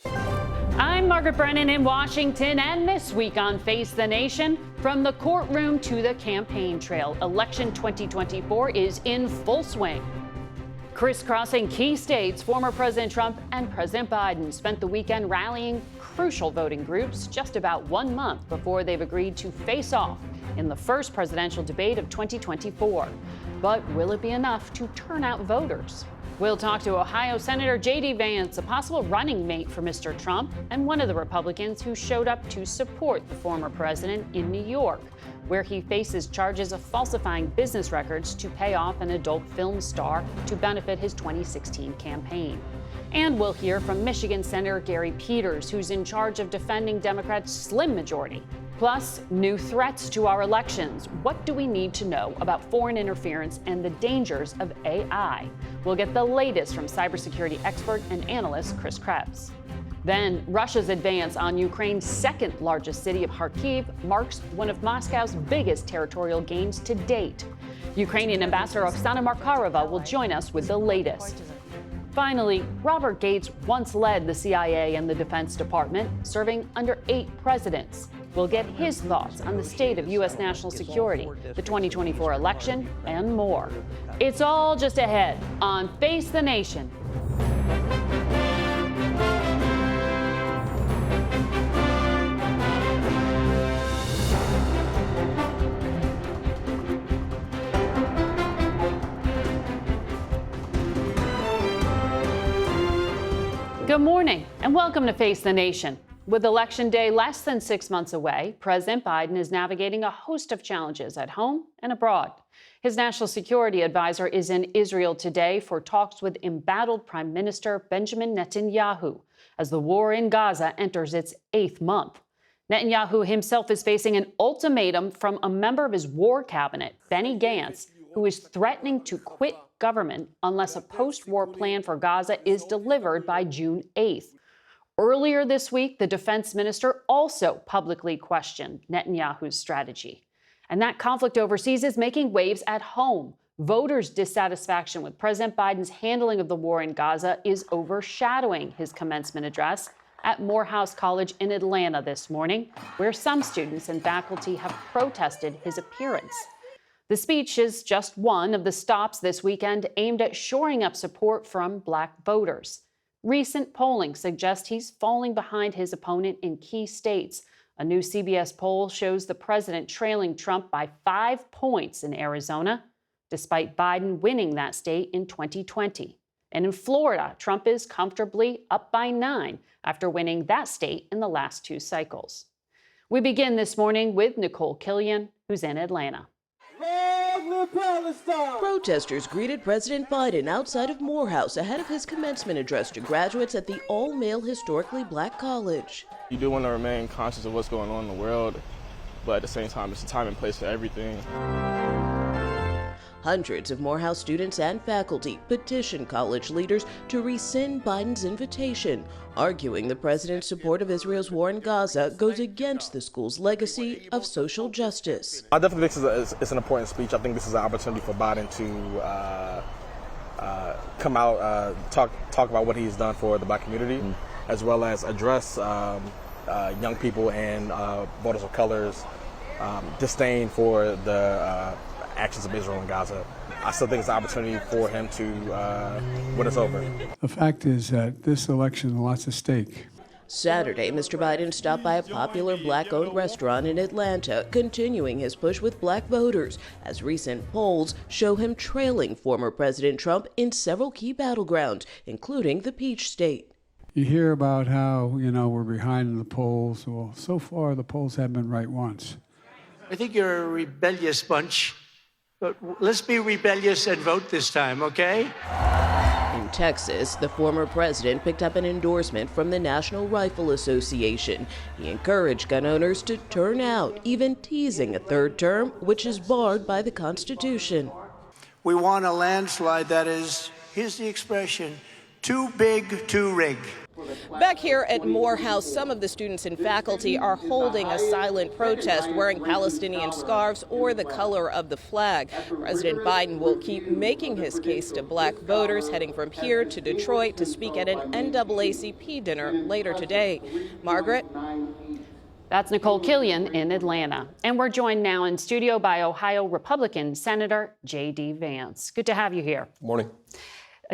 I'm Margaret Brennan in Washington, and this week on Face the Nation, from the courtroom to the campaign trail, election 2024 is in full swing. Crisscrossing key states, former President Trump and President Biden spent the weekend rallying crucial voting groups just about 1 month before they've agreed to face off in the first presidential debate of 2024. But will it be enough to turn out voters? We'll talk to Ohio Senator JD Vance, a possible running mate for Mr. Trump, and one of the Republicans who showed up to support the former president in New York, where he faces charges of falsifying business records to pay off an adult film star to benefit his 2016 campaign. And we'll hear from Michigan Senator Gary Peters, who's in charge of defending Democrats' slim majority. Plus, new threats to our elections. What do we need to know about foreign interference and the dangers of AI? We'll get the latest from cybersecurity expert and analyst Chris Krebs. Then, Russia's advance on Ukraine's second largest city of Kharkiv marks one of Moscow's biggest territorial gains to date. Ukrainian Ambassador Oksana Markarova will join us with the latest. Finally, Robert Gates once led the CIA and the Defense Department, serving under 8 presidents. We'll get his thoughts on the state of U.S. national security, the 2024 election, and more. It's all just ahead on Face the Nation. Good morning and welcome to Face the Nation. With Election Day less than 6 months away, President Biden is navigating a host of challenges at home and abroad. His national security advisor is in Israel today for talks with embattled Prime Minister Benjamin Netanyahu as the war in Gaza enters its 8th month. Netanyahu himself is facing an ultimatum from a member of his war cabinet, Benny Gantz, who is threatening to quit government unless a post-war plan for Gaza is delivered by June 8th. Earlier this week, the defense minister also publicly questioned Netanyahu's strategy. And that conflict overseas is making waves at home. Voters' dissatisfaction with President Biden's handling of the war in Gaza is overshadowing his commencement address at Morehouse College in Atlanta this morning, where some students and faculty have protested his appearance. The speech is just one of the stops this weekend aimed at shoring up support from Black voters. Recent polling suggests he's falling behind his opponent in key states. A new CBS poll shows the president trailing Trump by 5 points in Arizona, despite Biden winning that state in 2020. And in Florida, Trump is comfortably up by 9 after winning that state in the last 2 cycles. We begin this morning with Nicole Killian, who's in Atlanta. Protesters greeted President Biden outside of Morehouse ahead of his commencement address to graduates at the all-male historically Black college. You do want to remain conscious of what's going on in the world, but at the same time, it's a time and place for everything. Hundreds of Morehouse students and faculty petitioned college leaders to rescind Biden's invitation, arguing the president's support of Israel's war in Gaza goes against the school's legacy of social justice. I definitely think it's an important speech. I think this is an opportunity for Biden to come out, talk about what he's done for the Black community, as well as address young people and voters of color's disdain for the actions of Israel and Gaza. I still think it's an opportunity for him to win us over. The fact is that this election, lots at stake. Saturday, Mr. Biden stopped by a popular Black-owned restaurant in Atlanta, continuing his push with Black voters, as recent polls show him trailing former President Trump in several key battlegrounds, including the Peach State. You hear about how, we're behind in the polls. Well, so far, the polls haven't been right once. I think you're a rebellious bunch. But let's be rebellious and vote this time, okay? In Texas, the former president picked up an endorsement from the National Rifle Association. He encouraged gun owners to turn out, even teasing a third term, which is barred by the Constitution. We want a landslide that is, here's the expression, too big to rig. Back here at Morehouse, some of the students and faculty are holding a silent protest, wearing Palestinian scarves or the color of the flag. President Biden will keep making his case to black voters, heading from here to Detroit to speak at an NAACP dinner later today. Margaret? That's Nicole Killian in Atlanta. And we're joined now in studio by Ohio Republican Senator JD Vance. Good to have you here. Morning.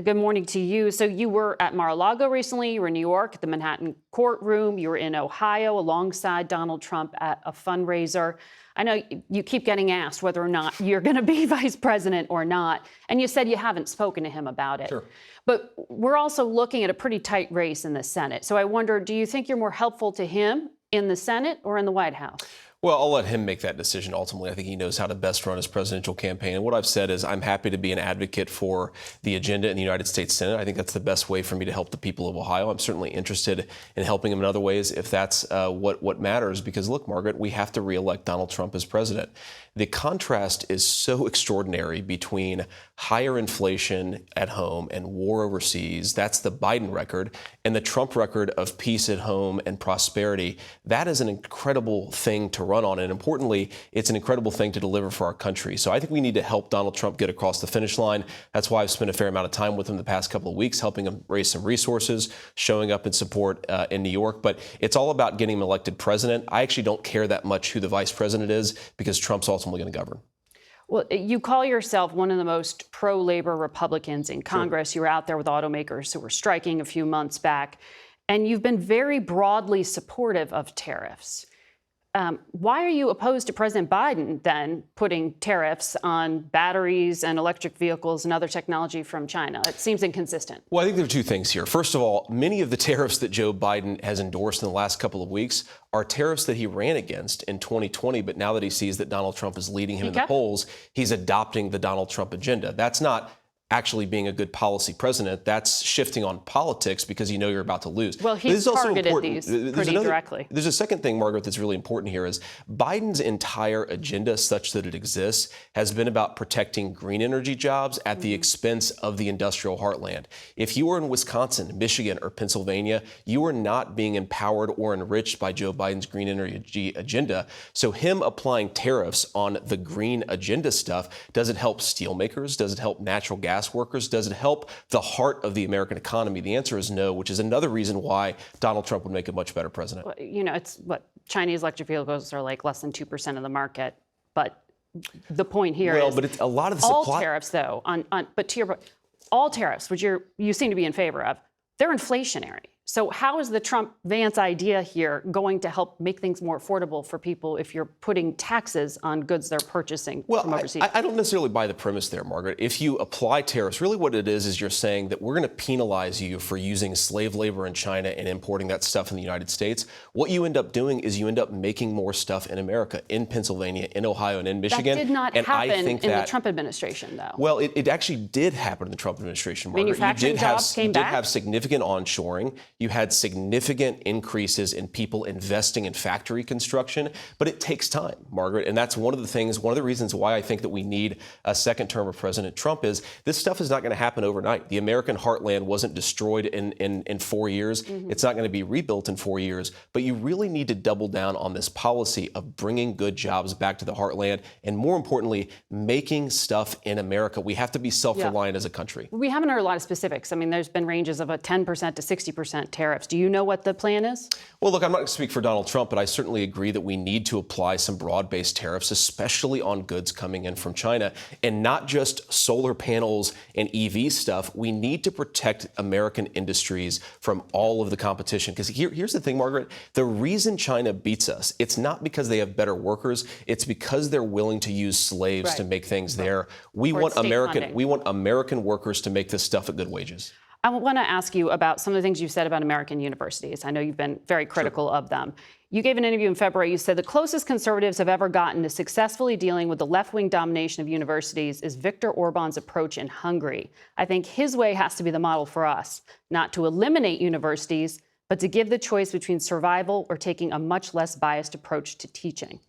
Good morning to you. So you were at Mar-a-Lago recently. You were in New York at the Manhattan courtroom. You were in Ohio alongside Donald Trump at a fundraiser. I know you keep getting asked whether or not you're going to be vice president or not. And you said you haven't spoken to him about it. Sure. But we're also looking at a pretty tight race in the Senate. So I wonder, do you think you're more helpful to him in the Senate or in the White House? Well, I'll let him make that decision. Ultimately, I think he knows how to best run his presidential campaign. And what I've said is I'm happy to be an advocate for the agenda in the United States Senate. I think that's the best way for me to help the people of Ohio. I'm certainly interested in helping him in other ways if that's what matters. Because look, Margaret, we have to reelect Donald Trump as president. The contrast is so extraordinary between higher inflation at home and war overseas. That's the Biden record, and the Trump record of peace at home and prosperity. That is an incredible thing to run on. And importantly, it's an incredible thing to deliver for our country. So I think we need to help Donald Trump get across the finish line. That's why I've spent a fair amount of time with him the past couple of weeks, helping him raise some resources, showing up in support in New York. But it's all about getting him elected president. I actually don't care that much who the vice president is because Trump's ultimately going to govern. Well, you call yourself one of the most pro-labor Republicans in Congress. Sure. You were out there with automakers who were striking a few months back, and you've been very broadly supportive of tariffs. Why are you opposed to President Biden then putting tariffs on batteries and electric vehicles and other technology from China? It seems inconsistent. Well, I think there are two things here. First of all, many of the tariffs that Joe Biden has endorsed in the last couple of weeks are tariffs that he ran against in 2020. But now that he sees that Donald Trump is leading him in the polls, he's adopting the Donald Trump agenda. That's not actually being a good policy president. That's shifting on politics because you know you're about to lose. Well, he's targeted these pretty directly. There's a second thing, Margaret, that's really important here is Biden's entire agenda, such that it exists, has been about protecting green energy jobs at the expense of the industrial heartland. If you were in Wisconsin, Michigan, or Pennsylvania, you are not being empowered or enriched by Joe Biden's green energy agenda. So him applying tariffs on the green agenda stuff, does it help steelmakers? Does it help natural gas workers? Does it help the heart of the American economy? The answer is no, which is another reason why Donald Trump would make a much better president. Well, you know, it's what Chinese electric vehicles are like less than 2% of the market. But the point here is, but it's a lot of the all supply. Tariffs, though, but to your point, all tariffs, which you seem to be in favor of, they're inflationary. So how is the Trump-Vance idea here going to help make things more affordable for people if you're putting taxes on goods they're purchasing from overseas? I don't necessarily buy the premise there, Margaret. If you apply tariffs, really what it is you're saying that we're going to penalize you for using slave labor in China and importing that stuff in the United States. What you end up doing is you end up making more stuff in America, in Pennsylvania, in Ohio, and in Michigan. That did not happen in the Trump administration, though. Well, it actually did happen in the Trump administration, Margaret. Manufacturing jobs came back? You did have significant onshoring. You had significant increases in people investing in factory construction, but it takes time, Margaret. And that's one of the reasons why I think that we need a second term of President Trump is this stuff is not going to happen overnight. The American heartland wasn't destroyed in 4 years. It's not going to be rebuilt in 4 years, but you really need to double down on this policy of bringing good jobs back to the heartland and, more importantly, making stuff in America. We have to be self-reliant as a country. We haven't heard a lot of specifics. I mean, there's been ranges of a 10% to 60% tariffs. Do you know what the plan is? Well, look, I'm not going to speak for Donald Trump, but I certainly agree that we need to apply some broad-based tariffs, especially on goods coming in from China, and not just solar panels and EV stuff. We need to protect American industries from all of the competition. Because here's the thing, Margaret, the reason China beats us, it's not because they have better workers, it's because they're willing to use slaves to make things there. We want American workers to make this stuff at good wages. I want to ask you about some of the things you said about American universities. I know you've been very critical of them. You gave an interview in February. You said the closest conservatives have ever gotten to successfully dealing with the left-wing domination of universities is Viktor Orban's approach in Hungary. I think his way has to be the model for us, not to eliminate universities, but to give the choice between survival or taking a much less biased approach to teaching.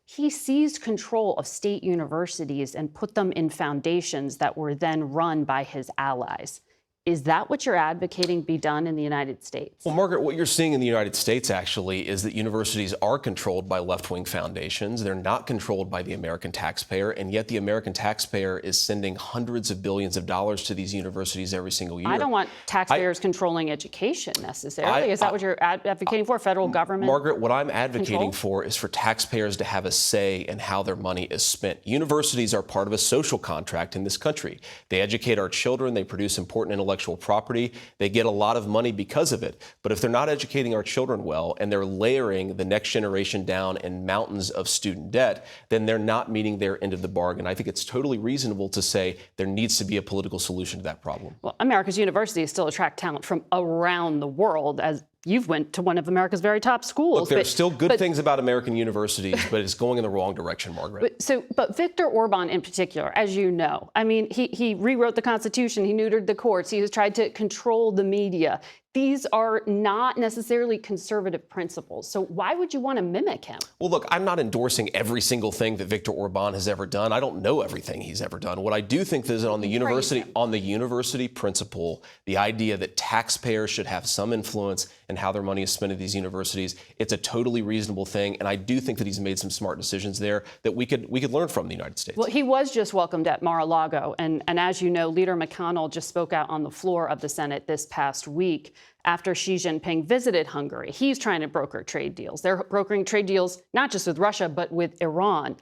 He seized control of state universities and put them in foundations that were then run by his allies. Is that what you're advocating be done in the United States? Well, Margaret, what you're seeing in the United States actually is that universities are controlled by left-wing foundations. They're not controlled by the American taxpayer, and yet the American taxpayer is sending hundreds of billions of dollars to these universities every single year. I don't want taxpayers controlling education necessarily. Is that what you're advocating for, federal government? Margaret, what I'm advocating for is for taxpayers to have a say in how their money is spent. Universities are part of a social contract in this country. They educate our children. They produce important intellectual property. They get a lot of money because of it. But if they're not educating our children well and they're layering the next generation down in mountains of student debt, then they're not meeting their end of the bargain. I think it's totally reasonable to say there needs to be a political solution to that problem. Well, America's universities still attract talent from around the world, as you've went to one of America's very top schools. Look, there's still good things about American universities, but it's going in the wrong direction, Margaret. But Viktor Orban in particular, as you know, I mean, he rewrote the Constitution, he neutered the courts, he has tried to control the media. These are not necessarily conservative principles. So why would you want to mimic him? Well, look, I'm not endorsing every single thing that Viktor Orban has ever done. I don't know everything he's ever done. What I do think is on the university principle, the idea that taxpayers should have some influence in how their money is spent at these universities, it's a totally reasonable thing. And I do think that he's made some smart decisions there that we could learn from in the United States. Well, he was just welcomed at Mar-a-Lago. And as you know, Leader McConnell just spoke out on the floor of the Senate this past week after Xi Jinping visited Hungary. He's trying to broker trade deals. They're brokering trade deals not just with Russia, but with Iran.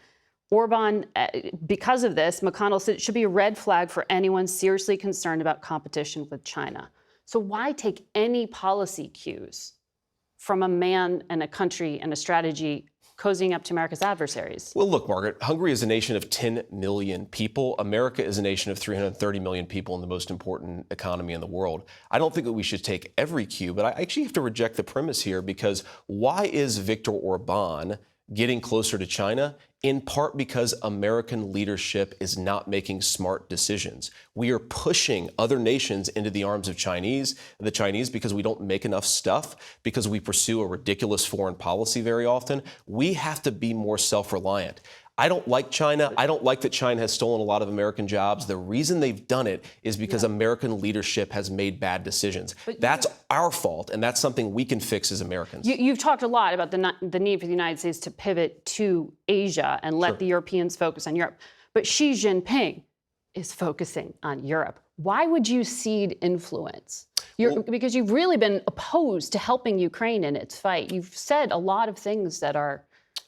Orban, because of this, McConnell said it should be a red flag for anyone seriously concerned about competition with China. So why take any policy cues from a man and a country and a strategy cozying up to America's adversaries? Well, look, Margaret, Hungary is a nation of 10 million people. America is a nation of 330 million people in the most important economy in the world. I don't think that we should take every cue, but I actually have to reject the premise here, because why is Viktor Orban getting closer to China? In part because American leadership is not making smart decisions. We are pushing other nations into the arms of the Chinese because we don't make enough stuff, because we pursue a ridiculous foreign policy very often. We have to be more self-reliant. I don't like China. I don't like that China has stolen a lot of American jobs. The reason they've done it is because American leadership has made bad decisions. That's our fault, and that's something we can fix as Americans. You've talked a lot about the need for the United States to pivot to Asia and let the Europeans focus on Europe. But Xi Jinping is focusing on Europe. Why would you cede influence? Because you've really been opposed to helping Ukraine in its fight. You've said a lot of things that are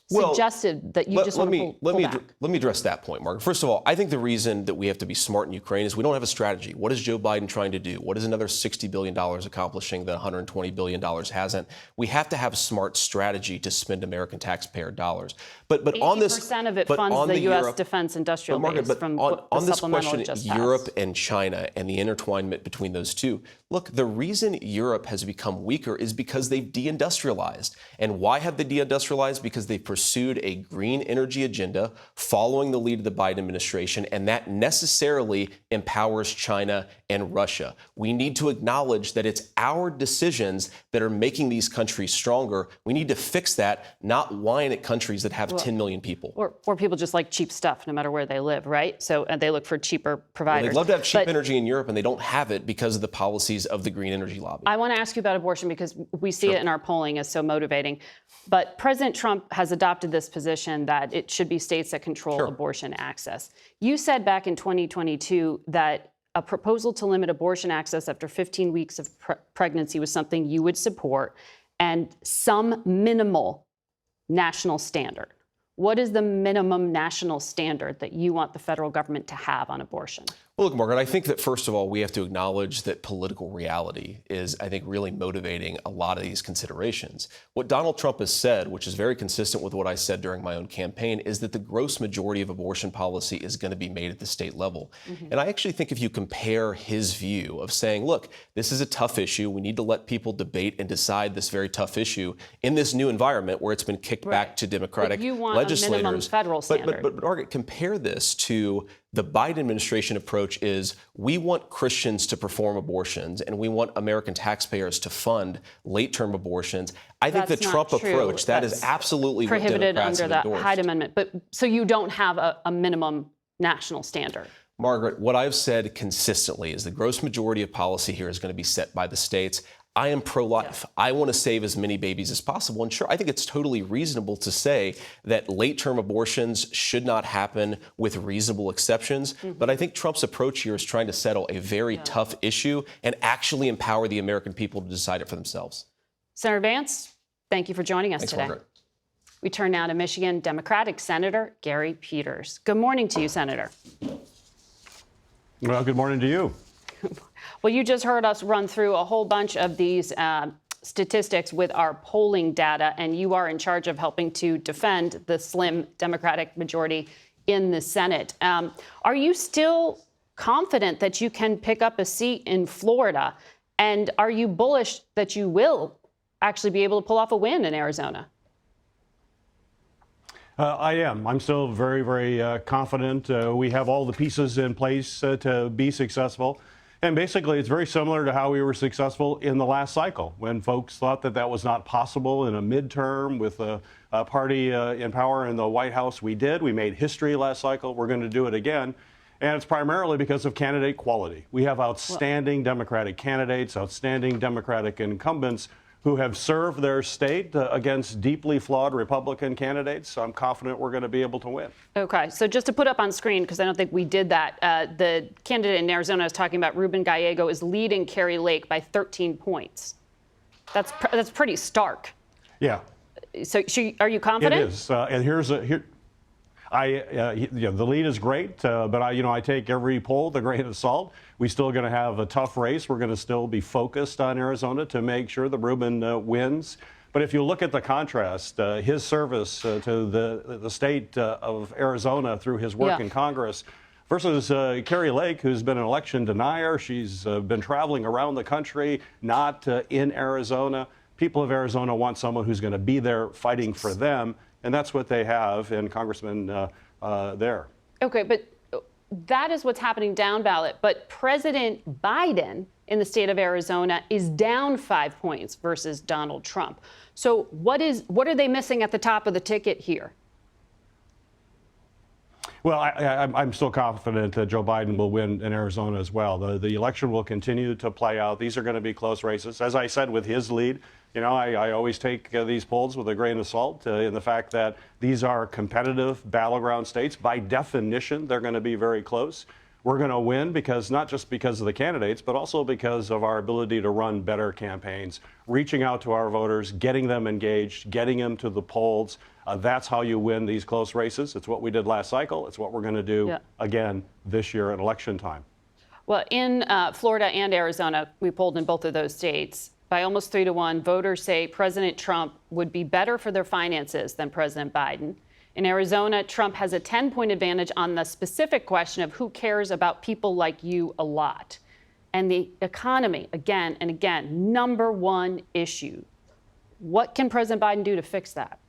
suggested that you just want to pull back. Let me address that point, Margaret. First of all, I think the reason that we have to be smart in Ukraine is we don't have a strategy. What is Joe Biden trying to do? What is another $60 billion accomplishing that $120 billion hasn't? We have to have a smart strategy to spend American taxpayer dollars. But on this, 80% of it funds the U.S. defense industrial base from on the this question, just Europe and China and the intertwinement between those two. Look, the reason Europe has become weaker is because they've deindustrialized. And why have they deindustrialized? Because they've pursued a green energy agenda following the lead of the Biden administration, and that necessarily empowers China and Russia. We need to acknowledge that it's our decisions that are making these countries stronger. We need to fix that, not whine at countries that have 10 million people. Or people just like cheap stuff no matter where they live, right? So they look for cheaper providers. Well, they'd love to have cheap energy in Europe, and they don't have it because of the policies of the green energy lobby. I want to ask you about abortion because we see it in our polling as so motivating. But President Trump has adopted this position that it should be states that control abortion access. You said back in 2022 that a proposal to limit abortion access after 15 weeks of pregnancy was something you would support, and some minimal national standard. What is the minimum national standard that you want the federal government to have on abortion? Well, look, Margaret, I think that, first of all, we have to acknowledge that political reality is, I think, really motivating a lot of these considerations. What Donald Trump has said, which is very consistent with what I said during my own campaign, is that the gross majority of abortion policy is going to be made at the state level. And I actually think if you compare his view of saying, look, this is a tough issue, we need to let people debate and decide this very tough issue in this new environment where it's been kicked back to Democratic legislators. A minimum federal standard. But Margaret, compare this to the Biden administration approach is we want Christians to perform abortions and we want American taxpayers to fund late-term abortions. I think the Trump approach, that is absolutely prohibited what Democrats under have the endorsed. Hyde Amendment. But so you don't have a minimum national standard? Margaret, what I've said consistently is the gross majority of policy here is going to be set by the states. I am pro-life. Yeah. I want to save as many babies as possible. And sure, I think it's totally reasonable to say that late-term abortions should not happen with reasonable exceptions. Mm-hmm. But I think Trump's approach here is trying to settle a very tough issue and actually empower the American people to decide it for themselves. Senator Vance, thank you for joining us today. Margaret. We turn now to Michigan Democratic Senator Gary Peters. Good morning to you, Senator. Well, good morning to you. Well, you just heard us run through a whole bunch of these statistics with our polling data, and you are in charge of helping to defend the slim Democratic majority in the Senate. Are you still confident that you can pick up a seat in Florida? And are you bullish that you will actually be able to pull off a win in Arizona? I am. I'm still very, very confident. We have all the pieces in place to be successful. And basically, it's very similar to how we were successful in the last cycle, when folks thought that that was not possible in a midterm with a party in power in the White House. We did. We made history last cycle. We're going to do it again. And it's primarily because of candidate quality. We have outstanding Democratic candidates, outstanding Democratic incumbents who have served their state against deeply flawed Republican candidates. So I'm confident we're going to be able to win. Okay, so just to put up on screen, because I don't think we did that, the candidate in Arizona is talking about Ruben Gallego is leading Kari Lake by 13 points. That's pretty stark. Yeah. So are you confident? It is, and the lead is great, but I take every poll with a grain of salt. We're still going to have a tough race. We're going to still be focused on Arizona to make sure that Ruben wins. But if you look at the contrast, his service to the state of Arizona through his work in Congress versus Kari Lake, who's been an election denier. She's been traveling around the country, not in Arizona. People of Arizona want someone who's going to be there fighting for them. And that's what they have in Congressman there. Okay, but that is what's happening down ballot. But President Biden in the state of Arizona is down 5 points versus Donald Trump. So what are they missing at the top of the ticket here? Well, I'm still confident that Joe Biden will win in Arizona as well. The election will continue to play out. These are going to be close races. As I said, with his lead, I always take these polls with a grain of salt in the fact that these are competitive battleground states. By definition, they're going to be very close. We're going to win not just because of the candidates, but also because of our ability to run better campaigns, reaching out to our voters, getting them engaged, getting them to the polls. That's how you win these close races. It's what we did last cycle. It's what we're going to do again this year at election time. Well, in Florida and Arizona, we polled in both of those states. By almost 3-1, voters say President Trump would be better for their finances than President Biden. In Arizona, Trump has a 10-point advantage on the specific question of who cares about people like you a lot. And the economy, again and again, #1 issue. What can President Biden do to fix that?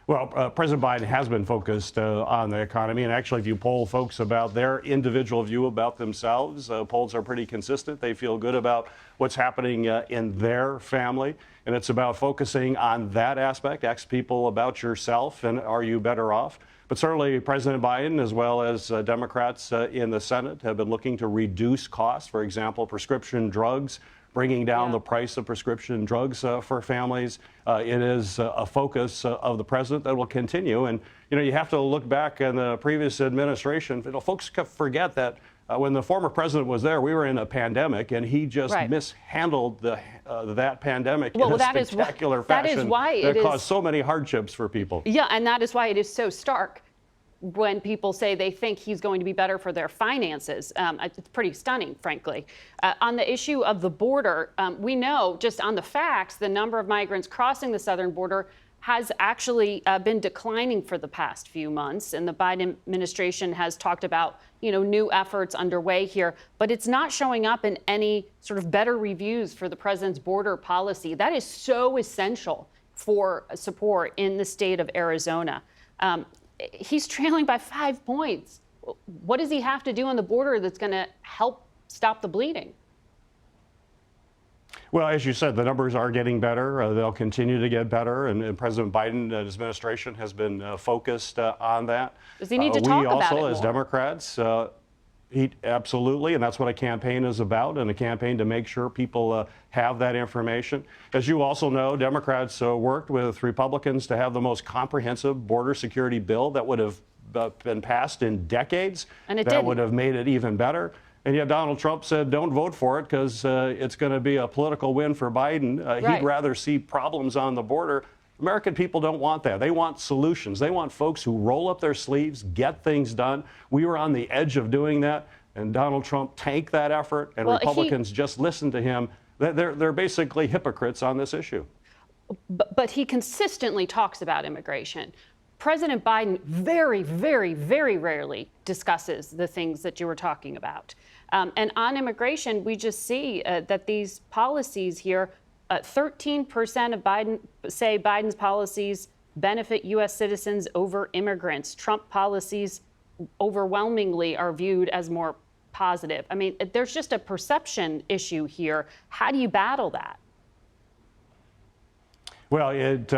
Well, President Biden has been focused on the economy. And actually, if you poll folks about their individual view about themselves, polls are pretty consistent. They feel good about what's happening in their family. And it's about focusing on that aspect. Ask people about yourself and are you better off? But certainly President Biden, as well as Democrats in the Senate, have been looking to reduce costs. For example, prescription drugs, bringing down the price of prescription drugs for families. It is a focus of the president that will continue. And, you have to look back in the previous administration. Folks forget that when the former president was there, we were in a pandemic, and he just mishandled that pandemic in a spectacular fashion. That is why it caused so many hardships for people. Yeah, and that is why it is so stark when people say they think he's going to be better for their finances. It's pretty stunning, frankly. On the issue of the border, we know just on the facts, the number of migrants crossing the southern border has actually been declining for the past few months. And the Biden administration has talked about, new efforts underway here, but it's not showing up in any sort of better reviews for the president's border policy. That is so essential for support in the state of Arizona. He's trailing by 5 points. What does he have to do on the border that's going to help stop the bleeding? Well, as you said, the numbers are getting better. They'll continue to get better, and President Biden and his administration has been focused on that. Does he need to talk about it We also, more? as Democrats, absolutely, and that's what a campaign is about, and a campaign to make sure people have that information. As you also know, Democrats worked with Republicans to have the most comprehensive border security bill that would have been passed in decades. And it that didn't. would have made it even better. And yet Donald Trump said, don't vote for it because it's going to be a political win for Biden. Right. He'd rather see problems on the border. American people don't want that. They want solutions. They want folks who roll up their sleeves, get things done. We were on the edge of doing that, and Donald Trump tanked that effort, and Republicans just listened to him. They're basically hypocrites on this issue. But he consistently talks about immigration. President Biden very, very, very rarely discusses the things that you were talking about. And on immigration, we just see that these policies here, 13% of Biden say Biden's policies benefit U.S. citizens over immigrants. Trump policies overwhelmingly are viewed as more positive. I mean, there's just a perception issue here. How do you battle that? Well, it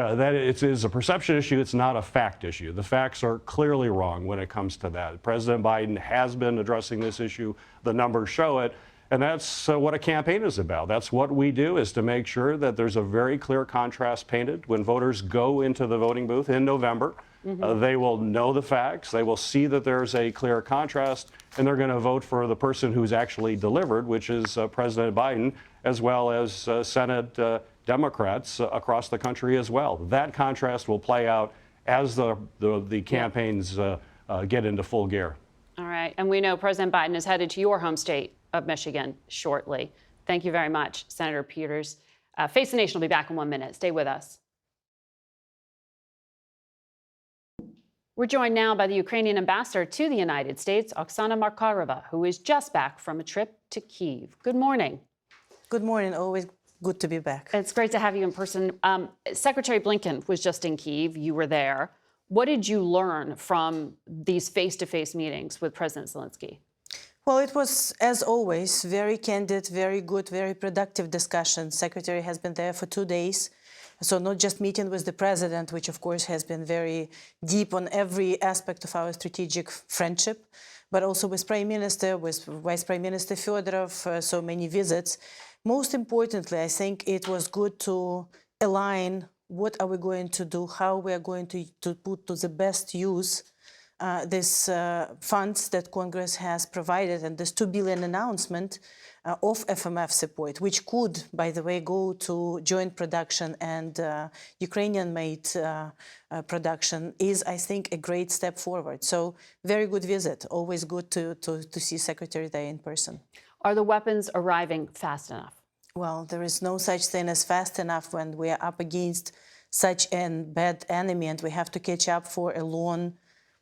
is a perception issue. It's not a fact issue. The facts are clearly wrong when it comes to that. President Biden has been addressing this issue. The numbers show it. And that's what a campaign is about. That's what we do, is to make sure that there's a very clear contrast painted when voters go into the voting booth in November. They will know the facts. They will see that there's a clear contrast, and they're going to vote for the person who's actually delivered, which is President Biden, as well as Senate Democrats across the country as well. That contrast will play out as the campaigns get into full gear. All right. And we know President Biden is headed to your home state of Michigan shortly. Thank you very much, Senator Peters. Face the Nation will be back in 1 minute. Stay with us. We're joined now by the Ukrainian ambassador to the United States, Oksana Markarova, who is just back from a trip to Kyiv. Good morning. Good morning. Always good to be back. It's great to have you in person. Secretary Blinken was just in Kyiv. You were there. What did you learn from these face-to-face meetings with President Zelensky? Well, it was, as always, very candid, very good, very productive discussion. Secretary has been there for 2 days. So not just meeting with the president, which of course has been very deep on every aspect of our strategic friendship, but also with Prime Minister, with Vice Prime Minister Fedorov, so many visits. Most importantly, I think it was good to align what are we going to do, how we are going to put to the best use these funds that Congress has provided, and this $2 billion announcement of FMF support, which could, by the way, go to joint production and Ukrainian-made production, is, I think, a great step forward. So very good visit. Always good to see Secretary there in person. Are the weapons arriving fast enough? Well, there is no such thing as fast enough when we are up against such a bad enemy, and we have to catch up for a long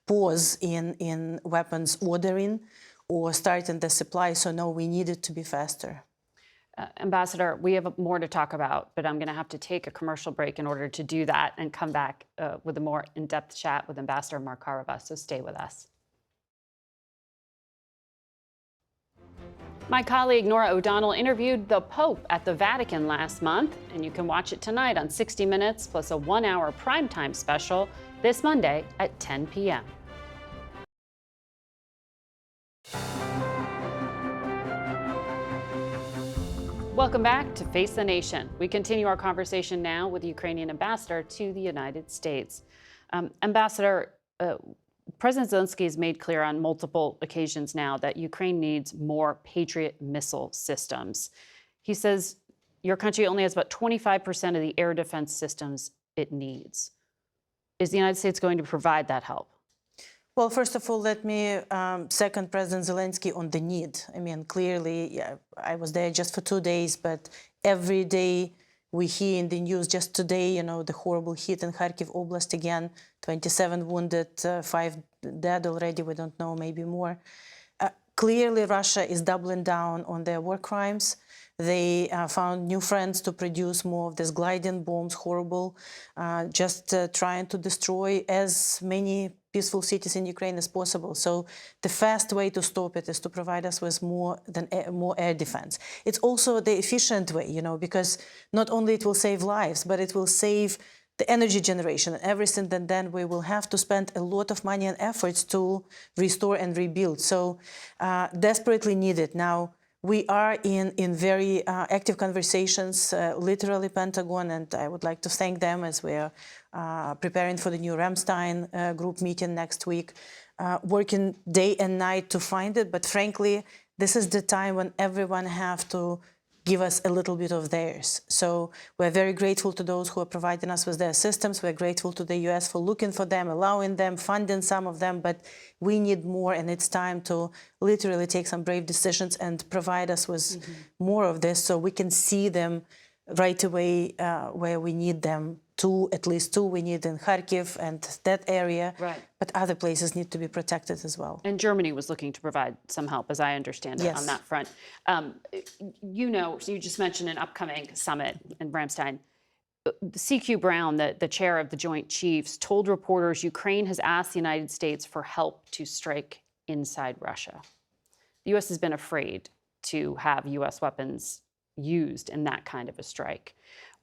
pause in weapons ordering or starting the supply. So no, we need it to be faster. Ambassador, we have more to talk about, but I'm going to have to take a commercial break in order to do that and come back with a more in-depth chat with Ambassador Markarova. So stay with us. My colleague Nora O'Donnell interviewed the Pope at the Vatican last month, and you can watch it tonight on 60 Minutes plus a 1-hour primetime special this Monday at 10 p.m. Welcome back to Face the Nation. We continue our conversation now with the Ukrainian ambassador to the United States. Ambassador, President Zelensky has made clear on multiple occasions now that Ukraine needs more Patriot missile systems. He says your country only has about 25% of the air defense systems it needs. Is the United States going to provide that help? Well, first of all, let me second President Zelensky on the need. I mean, clearly, yeah, I was there just for 2 days, but every day we hear in the news, just today, you know, the horrible hit in Kharkiv Oblast again, 27 wounded, 5 dead already, we don't know, maybe more. Clearly, Russia is doubling down on their war crimes. They found new friends to produce more of these gliding bombs, horrible, just trying to destroy as many peaceful cities in Ukraine as possible. So the fast way to stop it is to provide us with more air defense. It's also the efficient way, because not only it will save lives, but it will save the energy generation and everything, and then we will have to spend a lot of money and efforts to restore and rebuild. So desperately needed. Now, we are in very active conversations, literally Pentagon, and I would like to thank them as we are preparing for the new Ramstein group meeting next week, working day and night to find it. But frankly, this is the time when everyone have to give us a little bit of theirs. So we're very grateful to those who are providing us with their systems. We're grateful to the US for looking for them, allowing them, funding some of them, but we need more, and it's time to literally take some brave decisions and provide us with more of this so we can see them right away where we need them. At least two we need in Kharkiv and that area, right. But other places need to be protected as well. And Germany was looking to provide some help, as I understand it, on that front. So you just mentioned an upcoming summit in Ramstein. CQ Brown, the chair of the Joint Chiefs, told reporters Ukraine has asked the United States for help to strike inside Russia. The U.S. has been afraid to have U.S. weapons used in that kind of a strike.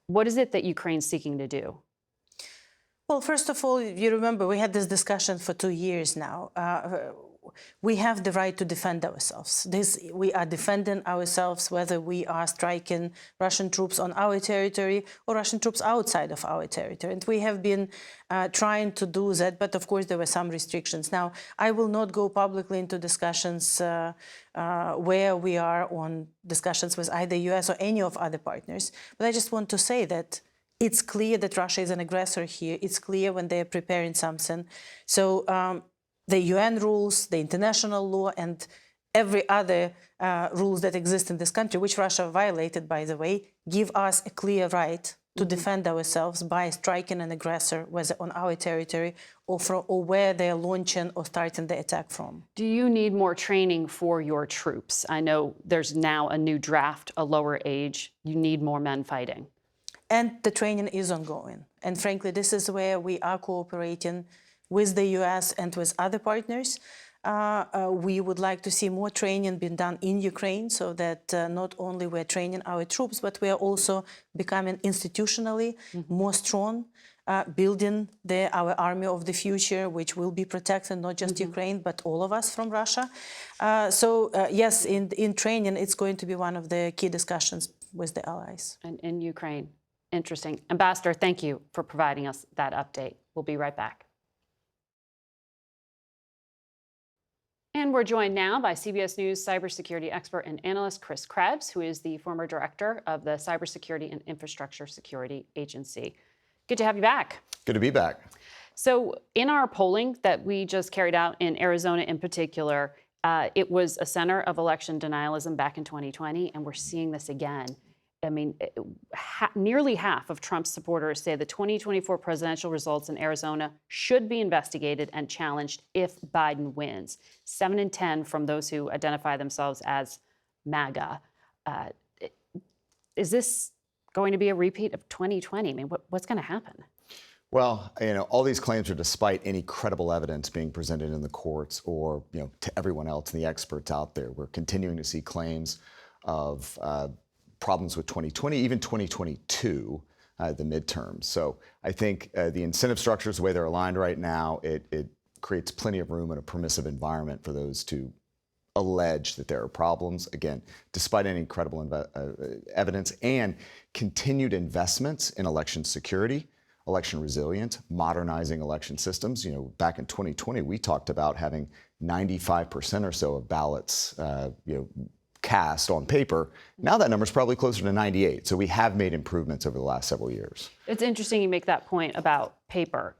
What is it that Ukraine's seeking to do? Well, first of all, you remember we had this discussion for 2 years now. We have the right to defend ourselves. We are defending ourselves whether we are striking Russian troops on our territory or Russian troops outside of our territory. And we have been trying to do that, but of course there were some restrictions. Now, I will not go publicly into discussions where we are on discussions with either US or any of other partners, but I just want to say that it's clear that Russia is an aggressor here. It's clear when they're preparing something. So the UN rules, the international law, and every other rules that exist in this country, which Russia violated, by the way, give us a clear right to defend ourselves by striking an aggressor, whether on our territory or where they're launching or starting the attack from. Do you need more training for your troops? I know there's now a new draft, a lower age. You need more men fighting. And the training is ongoing. And frankly, this is where we are cooperating with the US and with other partners. We would like to see more training being done in Ukraine so that not only we're training our troops, but we are also becoming institutionally more strong, building our army of the future, which will be protecting not just Ukraine, but all of us from Russia. Yes, in training, it's going to be one of the key discussions with the allies. And in Ukraine. Interesting. Ambassador, thank you for providing us that update. We'll be right back. And we're joined now by CBS News cybersecurity expert and analyst Chris Krebs, who is the former director of the Cybersecurity and Infrastructure Security Agency. Good to have you back. Good to be back. So in our polling that we just carried out in Arizona in particular, it was a center of election denialism back in 2020, and we're seeing this again. I mean, nearly half of Trump's supporters say the 2024 presidential results in Arizona should be investigated and challenged if Biden wins. 7 in 10 from those who identify themselves as MAGA. Is this going to be a repeat of 2020? I mean, what's going to happen? Well, all these claims are despite any credible evidence being presented in the courts or, to everyone else and the experts out there. We're continuing to see claims of problems with 2020, even 2022, the midterms. So I think the incentive structures, the way they're aligned right now, it creates plenty of room and a permissive environment for those to allege that there are problems, again, despite any credible evidence and continued investments in election security, election resilience, modernizing election systems. Back in 2020, we talked about having 95% or so of ballots, cast on paper. Now that number is probably closer to 98. So we have made improvements over the last several years. It's interesting you make that point about paper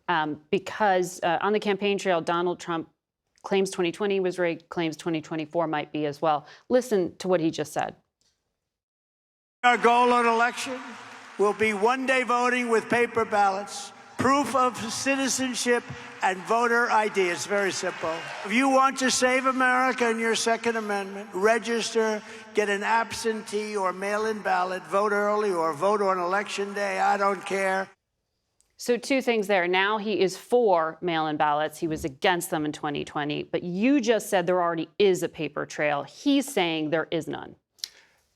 because on the campaign trail, Donald Trump claims 2020 was rigged, claims 2024 might be as well. Listen to what he just said. Our goal on election will be one-day voting with paper ballots, proof of citizenship and voter ID. It's very simple. If you want to save America in your Second Amendment, register, get an absentee or mail-in ballot, vote early or vote on Election Day. I don't care. So two things there. Now he is for mail-in ballots. He was against them in 2020. But you just said there already is a paper trail. He's saying there is none.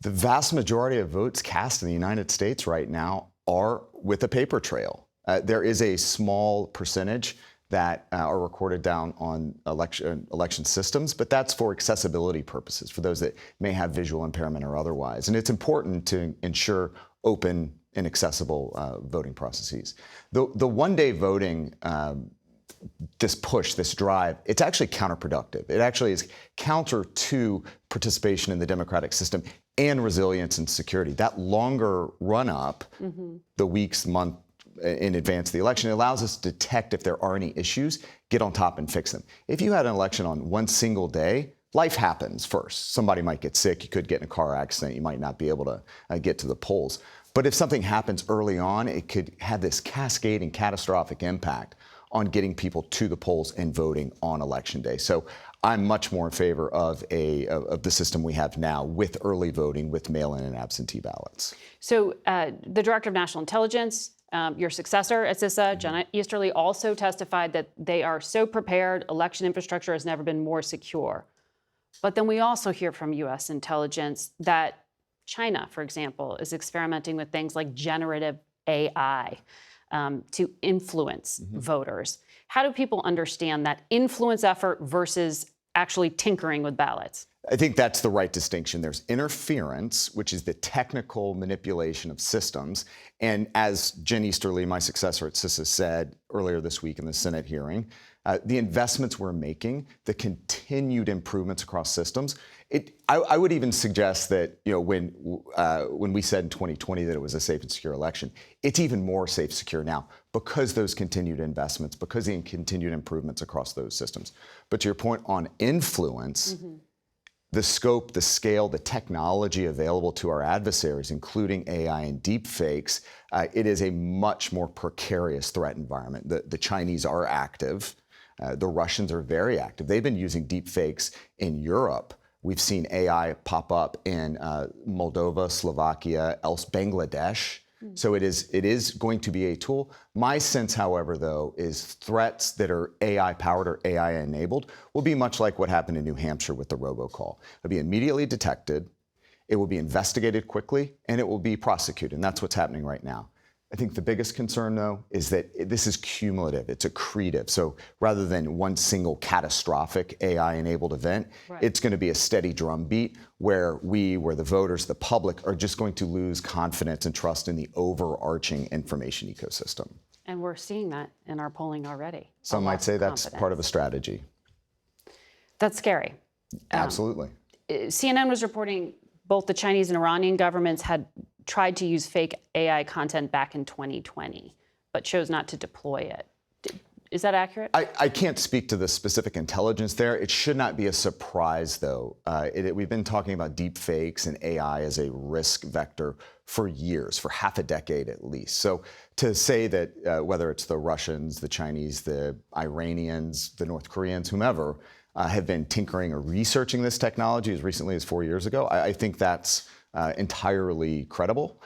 The vast majority of votes cast in the United States right now are with a paper trail. There is a small percentage that are recorded down on election systems, but that's for accessibility purposes, for those that may have visual impairment or otherwise. And it's important to ensure open and accessible voting processes. The one-day voting, this push, this drive, it's actually counterproductive. It actually is counter to participation in the democratic system and resilience and security. That longer run-up, the weeks, month in advance of the election, it allows us to detect if there are any issues, get on top and fix them. If you had an election on one single day, life happens first. Somebody might get sick, you could get in a car accident, you might not be able to get to the polls. But if something happens early on, it could have this cascading catastrophic impact on getting people to the polls and voting on Election Day. So I'm much more in favor of the system we have now with early voting, with mail-in and absentee ballots. So the Director of National Intelligence, your successor at CISA, Jenna Easterly, also testified that they are so prepared, election infrastructure has never been more secure. But then we also hear from U.S. intelligence that China, for example, is experimenting with things like generative AI to influence voters. How do people understand that influence effort versus actually tinkering with ballots? I think that's the right distinction. There's interference, which is the technical manipulation of systems. And as Jen Easterly, my successor at CISA, said earlier this week in the Senate hearing, the investments we're making, the continued improvements across systems, I would even suggest that, you know, when we said in 2020 that it was a safe and secure election, it's even more safe, secure now because those continued investments, because the continued improvements across those systems. But to your point on influence, the scope, the scale, the technology available to our adversaries, including AI and deepfakes, it is a much more precarious threat environment. The Chinese are active. The Russians are very active. They've been using deepfakes in Europe. We've seen AI pop up in Moldova, Slovakia, else Bangladesh. So it is going to be a tool. My sense, however, though, is threats that are AI-powered or AI-enabled will be much like what happened in New Hampshire with the robocall. It'll be immediately detected, it will be investigated quickly, and it will be prosecuted. And that's what's happening right now. I think the biggest concern, though, is that this is cumulative. It's accretive. So rather than one single catastrophic AI-enabled event, it's going to be a steady drumbeat where the voters, the public, are just going to lose confidence and trust in the overarching information ecosystem. And we're seeing that in our polling already. Some might say that's part of a strategy. That's scary. Absolutely. CNN was reporting both the Chinese and Iranian governments had tried to use fake AI content back in 2020, but chose not to deploy it. Is that accurate? I can't speak to the specific intelligence there. It should not be a surprise, though. We've been talking about deep fakes and AI as a risk vector for years, for half a decade at least. So to say that whether it's the Russians, the Chinese, the Iranians, the North Koreans, whomever, have been tinkering or researching this technology as recently as 4 years ago, I think that's entirely credible.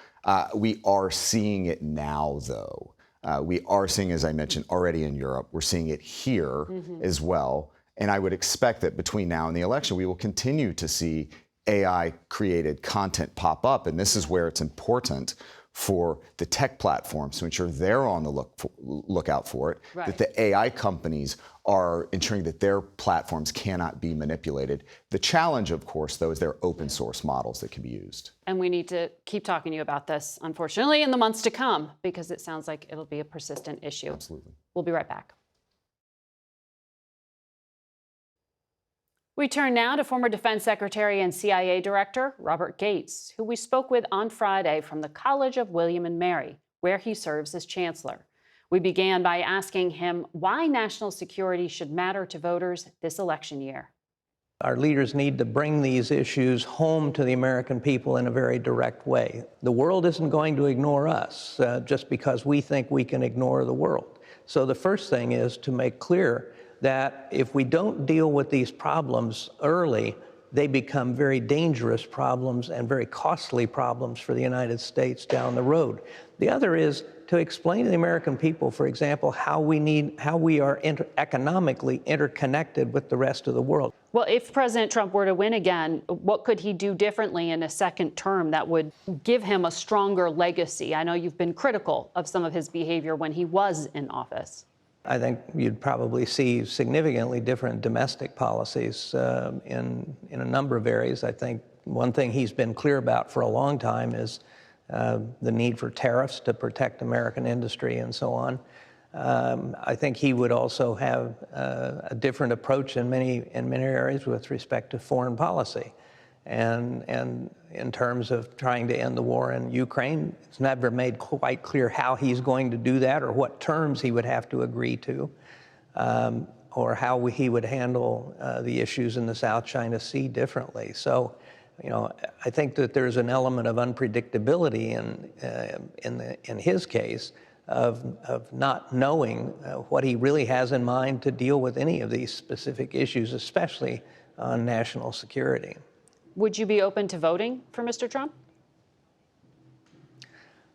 We are seeing it now, though. We are seeing, as I mentioned, already in Europe. We're seeing it here as well. And I would expect that between now and the election, we will continue to see AI-created content pop up. And this is where it's important for the tech platforms to ensure they're on the lookout for it, that the AI companies are ensuring that their platforms cannot be manipulated. The challenge, of course, though, is there are open source models that can be used. And we need to keep talking to you about this, unfortunately, in the months to come, because it sounds like it'll be a persistent issue. Absolutely. We'll be right back. We turn now to former Defense Secretary and CIA Director Robert Gates, who we spoke with on Friday from the College of William and Mary, where he serves as chancellor. We began by asking him why national security should matter to voters this election year. Our leaders need to bring these issues home to the American people in a very direct way. The world isn't going to ignore us just because we think we can ignore the world. So the first thing is to make clear that if we don't deal with these problems early, they become very dangerous problems and very costly problems for the United States down the road. The other is to explain to the American people, for example, how we are economically interconnected with the rest of the world. Well, if President Trump were to win again, what could he do differently in a second term that would give him a stronger legacy? I know you've been critical of some of his behavior when he was in office. I think you'd probably see significantly different domestic policies in a number of areas. I think one thing he's been clear about for a long time is the need for tariffs to protect American industry and so on. I think he would also have a different approach in many areas with respect to foreign policy. And in terms of trying to end the war in Ukraine, it's never made quite clear how he's going to do that or what terms he would have to agree to, or how he would handle the issues in the South China Sea differently. So, you know, I think that there's an element of unpredictability in his case of not knowing what he really has in mind to deal with any of these specific issues, especially on national security. Would you be open to voting for Mr. Trump?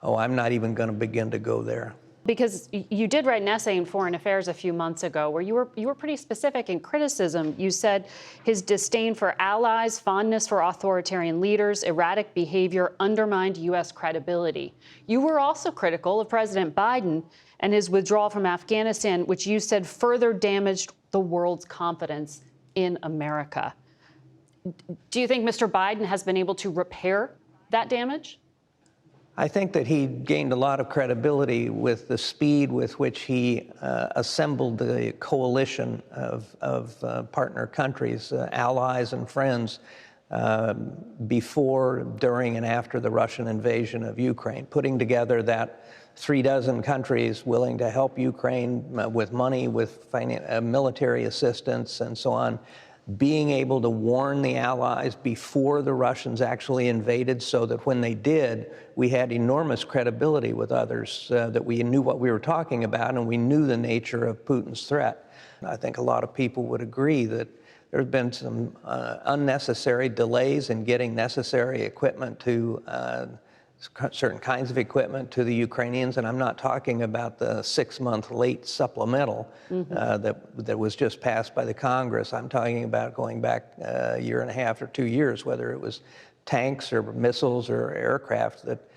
Oh, I'm not even going to begin to go there. Because you did write an essay in Foreign Affairs a few months ago where you were pretty specific in criticism. You said his disdain for allies, fondness for authoritarian leaders, erratic behavior undermined U.S. credibility. You were also critical of President Biden and his withdrawal from Afghanistan, which you said further damaged the world's confidence in America. Do you think Mr. Biden has been able to repair that damage? I think that he gained a lot of credibility with the speed with which he assembled the coalition of partner countries, allies and friends, before, during, and after the Russian invasion of Ukraine, putting together that 36 countries willing to help Ukraine with money, with military assistance, and so on. Being able to warn the allies before the Russians actually invaded so that when they did, we had enormous credibility with others, that we knew what we were talking about and we knew the nature of Putin's threat. I think a lot of people would agree that there have been some unnecessary delays in getting necessary equipment to certain kinds of equipment to the Ukrainians, and I'm not talking about the 6-month late supplemental that was just passed by the Congress. I'm talking about going back a year and a half or 2 years, whether it was tanks or missiles or aircraft, that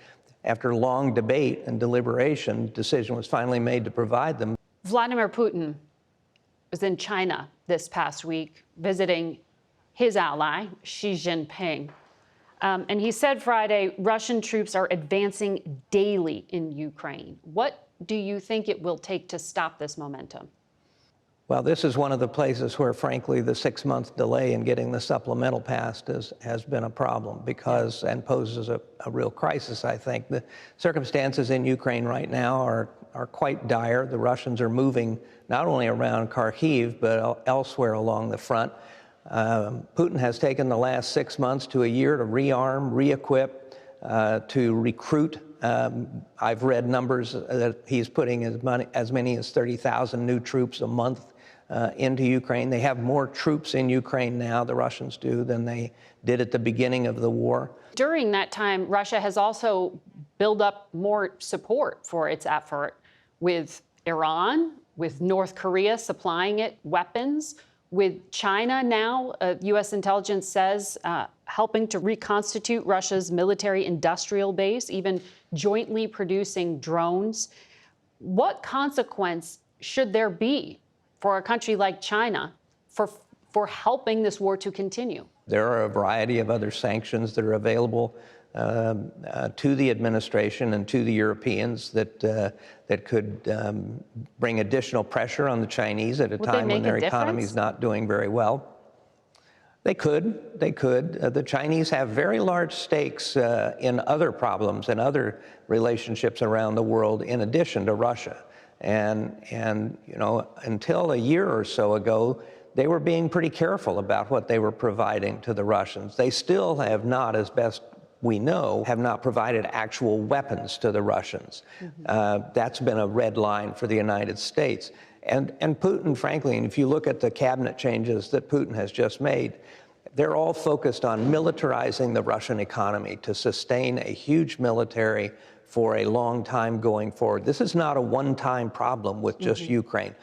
after long debate and deliberation, decision was finally made to provide them. Vladimir Putin was in China this past week visiting his ally, Xi Jinping. And he said Friday, Russian troops are advancing daily in Ukraine. What do you think it will take to stop this momentum? Well, this is one of the places where, frankly, the 6-month delay in getting the supplemental passed has been a problem and poses a real crisis, I think. The circumstances in Ukraine right now are quite dire. The Russians are moving not only around Kharkiv, but elsewhere along the front. Putin has taken the last 6 months to a year to rearm, re-equip, to recruit. I've read numbers that he's putting as many as 30,000 new troops a month into Ukraine. They have more troops in Ukraine now, the Russians do, than they did at the beginning of the war. During that time, Russia has also built up more support for its effort with Iran, with North Korea supplying it weapons, with China now, U.S. intelligence says, helping to reconstitute Russia's military-industrial base, even jointly producing drones. What consequence should there be for a country like China for helping this war to continue? There are a variety of other sanctions that are available to the administration and to the Europeans that could bring additional pressure on the Chinese at a time when their economy is not doing very well. They could. The Chinese have very large stakes in other problems and other relationships around the world in addition to Russia. And you know, until a year or so ago, they were being pretty careful about what they were providing to the Russians. They still have not, as best we know, have not provided actual weapons to the Russians. That's been a red line for the United States. And Putin, frankly, and if you look at the cabinet changes that Putin has just made, they're all focused on militarizing the Russian economy to sustain a huge military for a long time going forward. This is not a one-time problem with just Ukraine.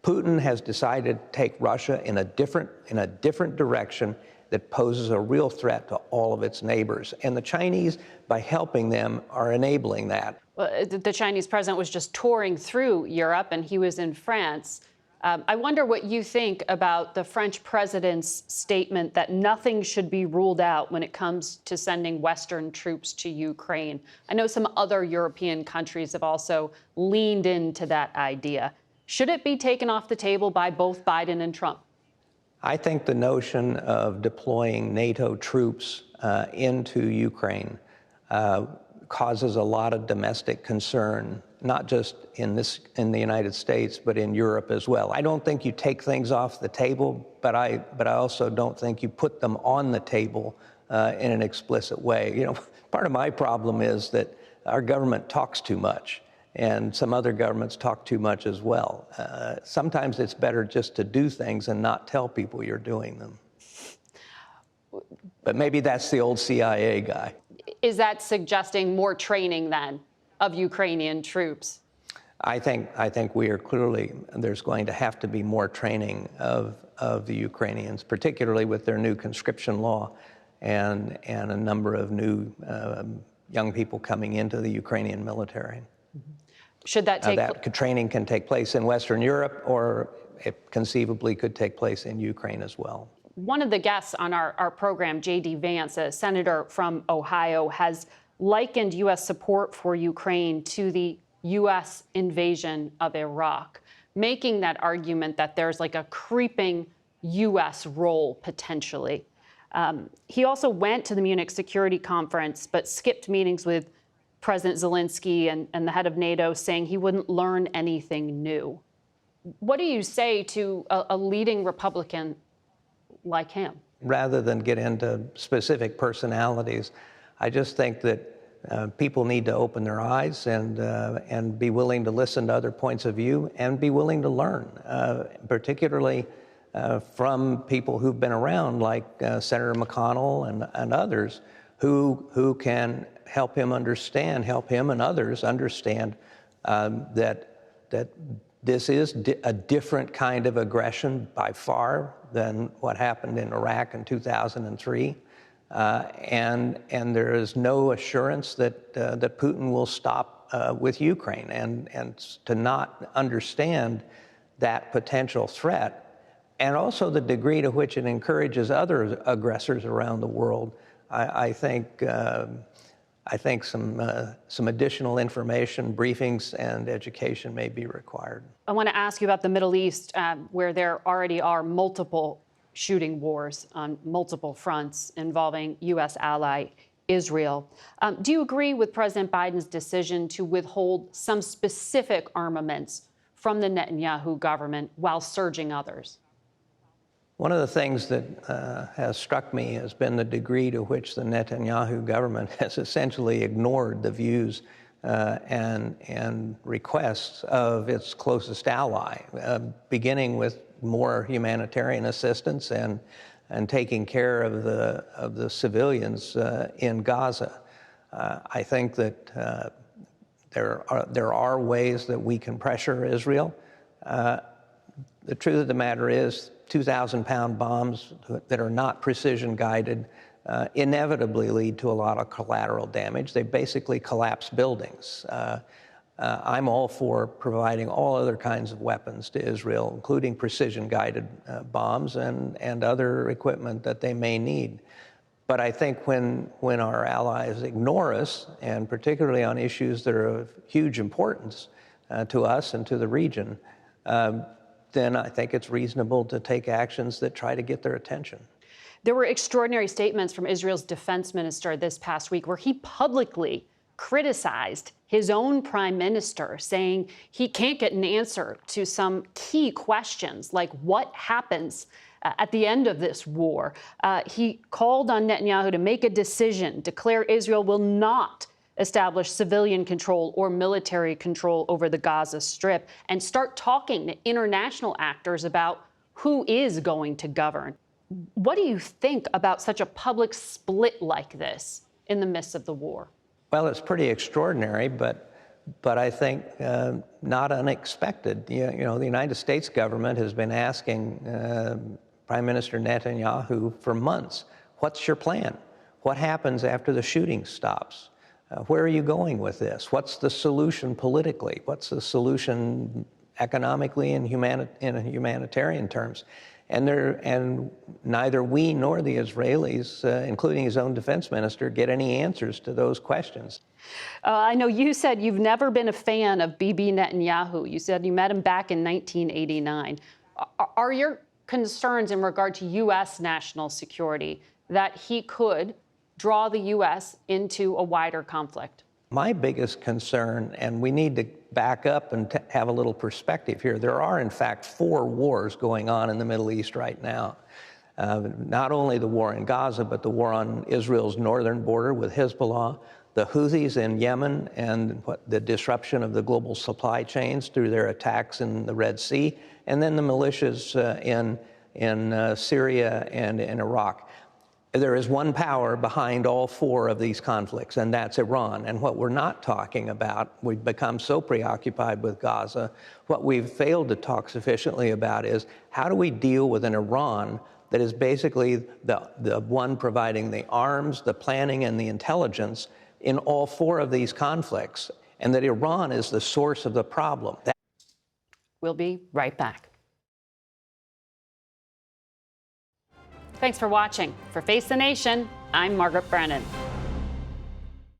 Putin has decided to take Russia in a different direction that poses a real threat to all of its neighbors. And the Chinese, by helping them, are enabling that. Well, the Chinese president was just touring through Europe, and he was in France. I wonder what you think about the French president's statement that nothing should be ruled out when it comes to sending Western troops to Ukraine. I know some other European countries have also leaned into that idea. Should it be taken off the table by both Biden and Trump? I think the notion of deploying NATO troops into Ukraine causes a lot of domestic concern, not just in the United States, but in Europe as well. I don't think you take things off the table, but I also don't think you put them on the table in an explicit way. You know, part of my problem is that our government talks too much, and some other governments talk too much as well. Sometimes it's better just to do things and not tell people you're doing them. But maybe that's the old CIA guy. Is that suggesting more training, then, of Ukrainian troops? I think we are clearly, there's going to have to be more training of the Ukrainians, particularly with their new conscription law and a number of new young people coming into the Ukrainian military. Should that take training can take place in Western Europe, or it conceivably could take place in Ukraine as well. One of the guests on our program, JD Vance, a senator from Ohio, has likened U.S. support for Ukraine to the U.S. invasion of Iraq, making that argument that there's like a creeping U.S. role potentially. He also went to the Munich Security Conference, but skipped meetings with President Zelensky and the head of NATO, saying he wouldn't learn anything new. What do you say to a leading Republican like him? Rather than get into specific personalities, I just think that people need to open their eyes and be willing to listen to other points of view and be willing to learn, particularly from people who've been around, like Senator McConnell and others, who can help him and others understand that this is a different kind of aggression by far than what happened in Iraq in 2003. And there is no assurance that Putin will stop with Ukraine. And to not understand that potential threat, and also the degree to which it encourages other aggressors around the world, I think some additional information, briefings, and education may be required. I want to ask you about the Middle East, where there already are multiple shooting wars on multiple fronts involving U.S. ally Israel. Do you agree with President Biden's decision to withhold some specific armaments from the Netanyahu government while surging others? One of the things that has struck me has been the degree to which the Netanyahu government has essentially ignored the views and requests of its closest ally, beginning with more humanitarian assistance and taking care of the civilians in Gaza. I think that there are ways that we can pressure Israel. The truth of the matter is, 2,000-pound bombs that are not precision-guided inevitably lead to a lot of collateral damage. They basically collapse buildings. I'm all for providing all other kinds of weapons to Israel, including precision-guided bombs and other equipment that they may need. But I think when our allies ignore us, and particularly on issues that are of huge importance to us and to the region, then I think it's reasonable to take actions that try to get their attention. There were extraordinary statements from Israel's defense minister this past week where he publicly criticized his own prime minister, saying he can't get an answer to some key questions like what happens at the end of this war. He called on Netanyahu to make a decision, declare Israel will not establish civilian control or military control over the Gaza Strip, and start talking to international actors about who is going to govern. What do you think about such a public split like this in the midst of the war? Well, it's pretty extraordinary, but I think not unexpected. You know, the United States government has been asking Prime Minister Netanyahu for months, what's your plan? What happens after the shooting stops? Where are you going with this? What's the solution politically? What's the solution economically and in humanitarian terms? And neither we nor the Israelis, including his own defense minister, get any answers to those questions. I know you said you've never been a fan of Bibi Netanyahu. You said you met him back in 1989. Are your concerns in regard to U.S. national security that he could draw the U.S. into a wider conflict? My biggest concern, and we need to back up and have a little perspective here, there are in fact 4 wars going on in the Middle East right now. Not only the war in Gaza, but the war on Israel's northern border with Hezbollah, the Houthis in Yemen, and the disruption of the global supply chains through their attacks in the Red Sea, and then the militias in Syria and in Iraq. There is one power behind all 4 of these conflicts, and that's Iran. And what we're not talking about, we've become so preoccupied with Gaza, what we've failed to talk sufficiently about is how do we deal with an Iran that is basically the one providing the arms, the planning, and the intelligence in all 4 of these conflicts, and that Iran is the source of the problem. We'll be right back. Thanks for watching. For Face the Nation, I'm Margaret Brennan.